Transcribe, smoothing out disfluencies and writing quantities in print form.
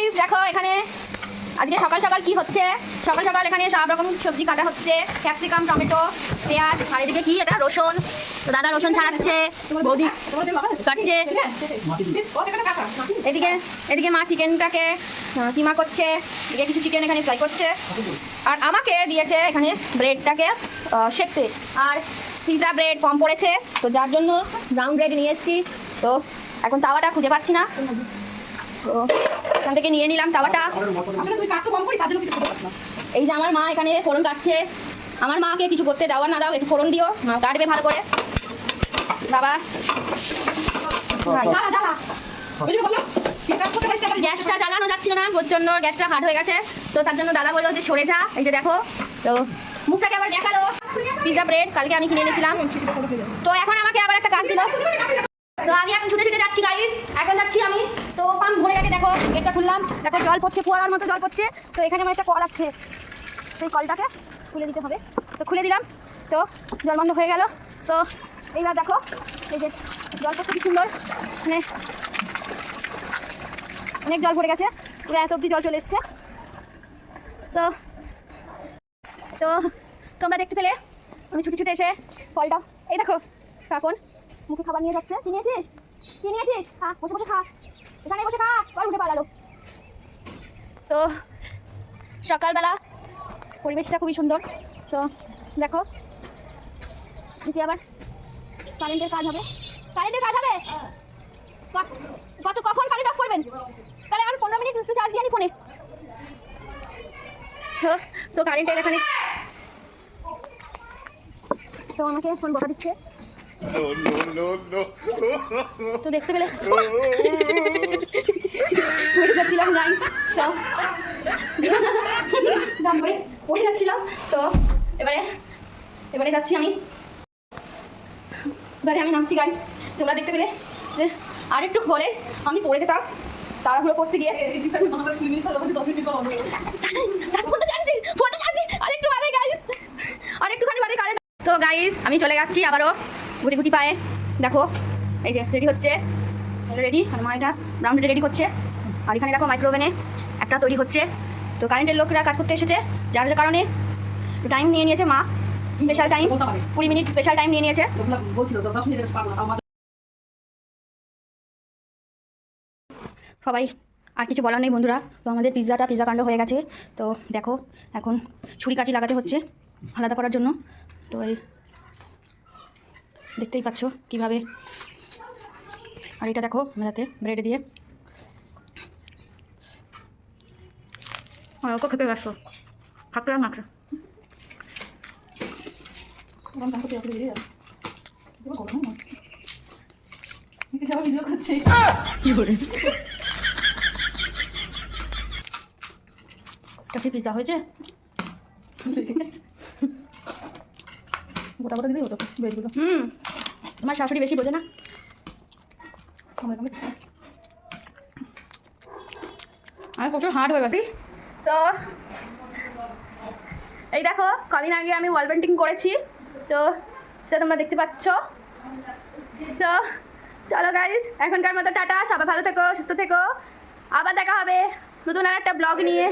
Guys দেখো এখানে আজকে সকাল সকাল কি হচ্ছে। সকাল সকাল এখানে সব রকম সবজি কাটা হচ্ছে, ক্যাপসিকাম, টমেটো, পেঁয়াজ, আর এদিকে কি এটা রসুন। তো দাদা রসুন ছাড়াচ্ছে, বৌদি কাটছে। এদিকে এদিকে মা চিকেনটাকে কিমা করছে, এদিকে কিছু চিকেন এখানে ফ্রাই করছে। আর আমাকে দিয়েছে এখানে ব্রেডটাকে সেঁকতে। আর পিৎজা ব্রেড কম পড়েছে, তো যার জন্য ব্রাউন ব্রেড নিয়ে এসেছি। তো এখন তাওয়াটা খুঁজে পাচ্ছি না, তো এখান থেকে নিয়ে নিলাম তাওয়াটা। এই যে আমার মা এখানে ফোড়ন কাটছে। আমার মাকে কিছু করতে দাও আর না দাও, একটু ফোড়ন দিও, মা কাটবে ভালো করে। বাবা গ্যাসটা জ্বালানো যাচ্ছিল না, প্রচন্ড গ্যাসটা হার্ড হয়ে গেছে। তো তার জন্য দাদা বললো যে সরে যা। এই যে দেখো, তো মুখটাকে আবার দেখালো। পিৎজা ব্রেড কালকে আমি কিনে এনেছিলাম, তো এখন আমাকে আবার একটা কাজ দিল। তো আমি এখন ছুটে ছুটে যাচ্ছি গাইস, এখন যাচ্ছি আমি। তো পাম্প ভরে গেছে, দেখো গেটটা খুললাম, দেখো জল পড়ছে, ফোয়ারার মতো জল পড়ছে। তো এখানে আমার একটা কল আছে, সেই কলটাকে খুলে দিতে হবে। তো খুলে দিলাম, তো জল বন্ধ হয়ে গেল। তো এইবার দেখো এই যে জল পড়ছে কি সুন্দর, মানে অনেক জল পড়ে গেছে, পুরো এত অব্দি জল চলে এসছে। তো তো তোমরা দেখতে পেলে আমি ছুটে ছুটে এসে কলটা, এই দেখো কাকুন মুখে খাবার নিয়ে যাচ্ছে। কি নিয়েছিস? কি নিয়েছিস? খা, বসে বসে খা, এখানে বসে খা। কল উঠে পালালো। তো সকালবেলা পরিবেশটা খুবই সুন্দর। তো দেখো নিচে আবার কারেন্টের কাজ হবে। কারেন্টের কাজ হবে কখন কারেন্ট অফ করবেন? তাহলে আমার 15 মিনিট একটু চার্জ দিয়ে আনি ফোনে। তো কারেন্টের এখানে তো আমাকে ফোন বকা দিচ্ছে। তো দেখতে পেলে যাচ্ছিলাম গাইস, তো দাম করে পড়ে যাচ্ছিলাম। তো এবারে যাচ্ছি আমি, এবারে আমি নামছি গাইস। তোমরা দেখতে পেলে যে আর একটু হলে আমি পড়ে যেতাম তাড়াহুড়ো করতে গিয়ে। আর একটুখানি বাদে কারেন্ট। তো গাইস আমি চলে যাচ্ছি আবারও গুটি গুটি পায়ে। দেখো এই যে রেডি হচ্ছে, রেডি। আর মা এটা ব্রাউন রেডি করছে। আর এখানে দেখো মাইক্রোওভেনে একটা তৈরি হচ্ছে। তো কারেন্টের লোকরা কাজ করতে এসেছে, যার কারণে টাইম নিয়ে নিয়েছে মা, special time 20 minute special time নিয়ে নিয়েছে। সবাই আর কিছু বলার নেই বন্ধুরা। তো আমাদের পিৎজা কাণ্ড হয়ে গেছে। তো দেখো এখন ছুরি কাঁচি লাগাতে হচ্ছে আলাদা করার জন্য। তো এই দেখতেই পাচ্ছ কীভাবে। আর এটা দেখো মেলাতে ব্রেড দিয়ে ওকে খেতে ব্যস্ত থাকতে আর মাত্র। কি করে কি পিৎজা হয়েছে? গোটা গোটা দিলেই হতো ব্রেডগুলো। তোমার শাশুড়ি বেশি বোঝে না। আর প্রচুর হার্ড হয়ে গেছি। তো এই দেখো কদিন আগে আমি ওয়াল পেন্টিং করেছি, তো সেটা তোমরা দেখতে পাচ্ছ। তো চলো গাইস এখনকার মতো টাটা, সবাই ভালো থেকো, সুস্থ থেকো। আবার দেখা হবে নতুন আর একটা ব্লগ নিয়ে।